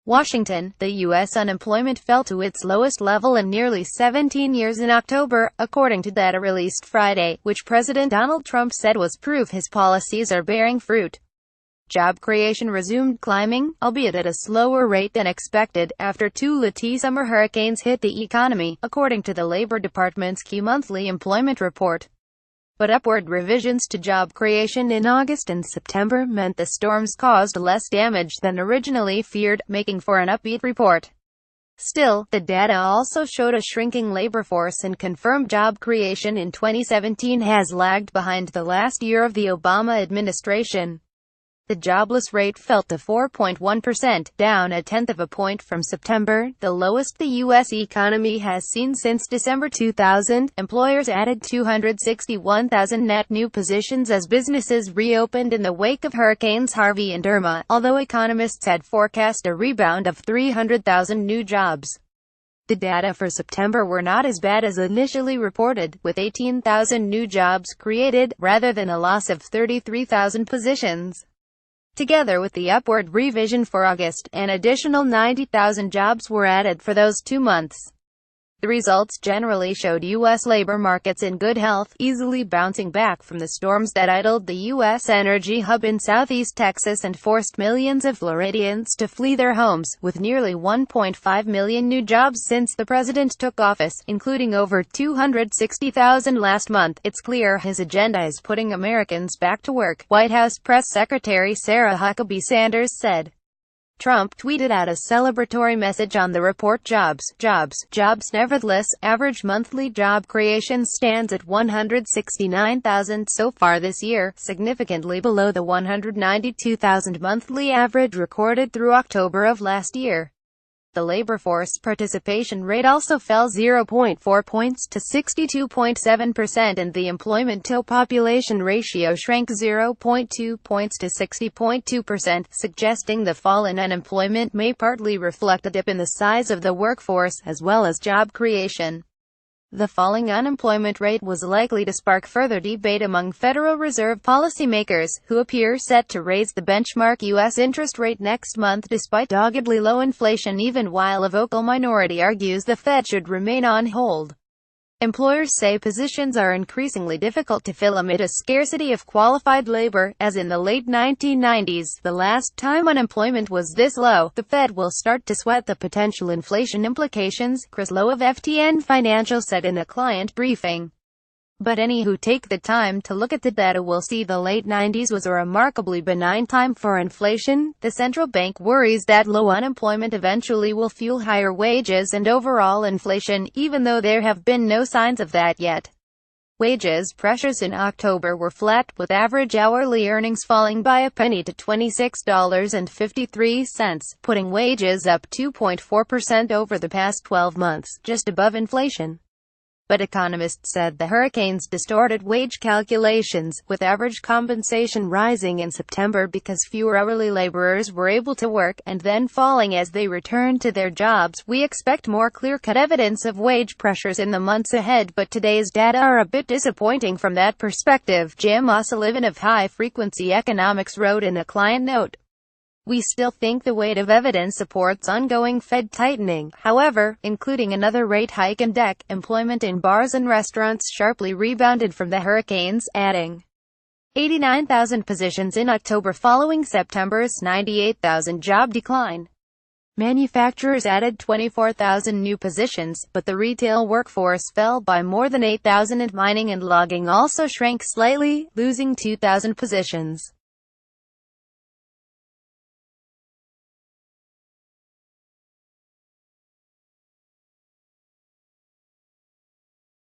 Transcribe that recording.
Washington, the U.S. unemployment fell to its lowest level in nearly 17 years in October, according to data released Friday, which President Donald Trump said was proof his policies are bearing fruit. Job creation resumed climbing, albeit at a slower rate than expected, after two late summer hurricanes hit the economy, according to the Labor Department's key monthly employment report. But upward revisions to job creation in August and September meant the storms caused less damage than originally feared, making for an upbeat report. Still, the data also showed a shrinking labor force and confirmed job creation in 2017 has lagged behind the last year of the Obama administration. The jobless rate fell to 4.1%, down a tenth of a point from September, the lowest the U.S. economy has seen since December 2000. Employers added 261,000 net new positions as businesses reopened in the wake of Hurricanes Harvey and Irma, although economists had forecast a rebound of 300,000 new jobs. The data for September were not as bad as initially reported, with 18,000 new jobs created, rather than a loss of 33,000 positions. Together with the upward revision for August, an additional 90,000 jobs were added for those 2 months. The results generally showed U.S. labor markets in good health, easily bouncing back from the storms that idled the U.S. energy hub in southeast Texas and forced millions of Floridians to flee their homes, with nearly 1.5 million new jobs since the president took office, including over 260,000 last month. It's clear his agenda is putting Americans back to work, White House Press Secretary Sarah Huckabee Sanders said. Trump tweeted out a celebratory message on the report. Jobs. Nevertheless, average monthly job creation stands at 169,000 so far this year, significantly below the 192,000 monthly average recorded through October of last year. The labor force participation rate also fell 0.4 points to 62.7%, and the employment-to-population ratio shrank 0.2 points to 60.2%, suggesting the fall in unemployment may partly reflect a dip in the size of the workforce, as well as job creation. The falling unemployment rate was likely to spark further debate among Federal Reserve policymakers, who appear set to raise the benchmark U.S. interest rate next month despite doggedly low inflation, even while a vocal minority argues the Fed should remain on hold. Employers say positions are increasingly difficult to fill amid a scarcity of qualified labor, as in the late 1990s, the last time unemployment was this low. The Fed will start to sweat the potential inflation implications, Chris Lowe of FTN Financial said in a client briefing. But any who take the time to look at the data will see the late 90s was a remarkably benign time for inflation. The central bank worries that low unemployment eventually will fuel higher wages and overall inflation, even though there have been no signs of that yet. Wages pressures in October were flat, with average hourly earnings falling by a penny to $26.53, putting wages up 2.4% over the past 12 months, just above inflation. But economists said the hurricanes distorted wage calculations, with average compensation rising in September because fewer hourly laborers were able to work, and then falling as they returned to their jobs. We expect more clear-cut evidence of wage pressures in the months ahead, but today's data are a bit disappointing from that perspective, Jim O'Sullivan of High Frequency Economics wrote in a client note. We still think the weight of evidence supports ongoing Fed tightening, however, including another rate hike in deck. Employment in bars and restaurants sharply rebounded from the hurricanes, adding 89,000 positions in October following September's 98,000 job decline. Manufacturers added 24,000 new positions, but the retail workforce fell by more than 8,000, and mining and logging also shrank slightly, losing 2,000 positions.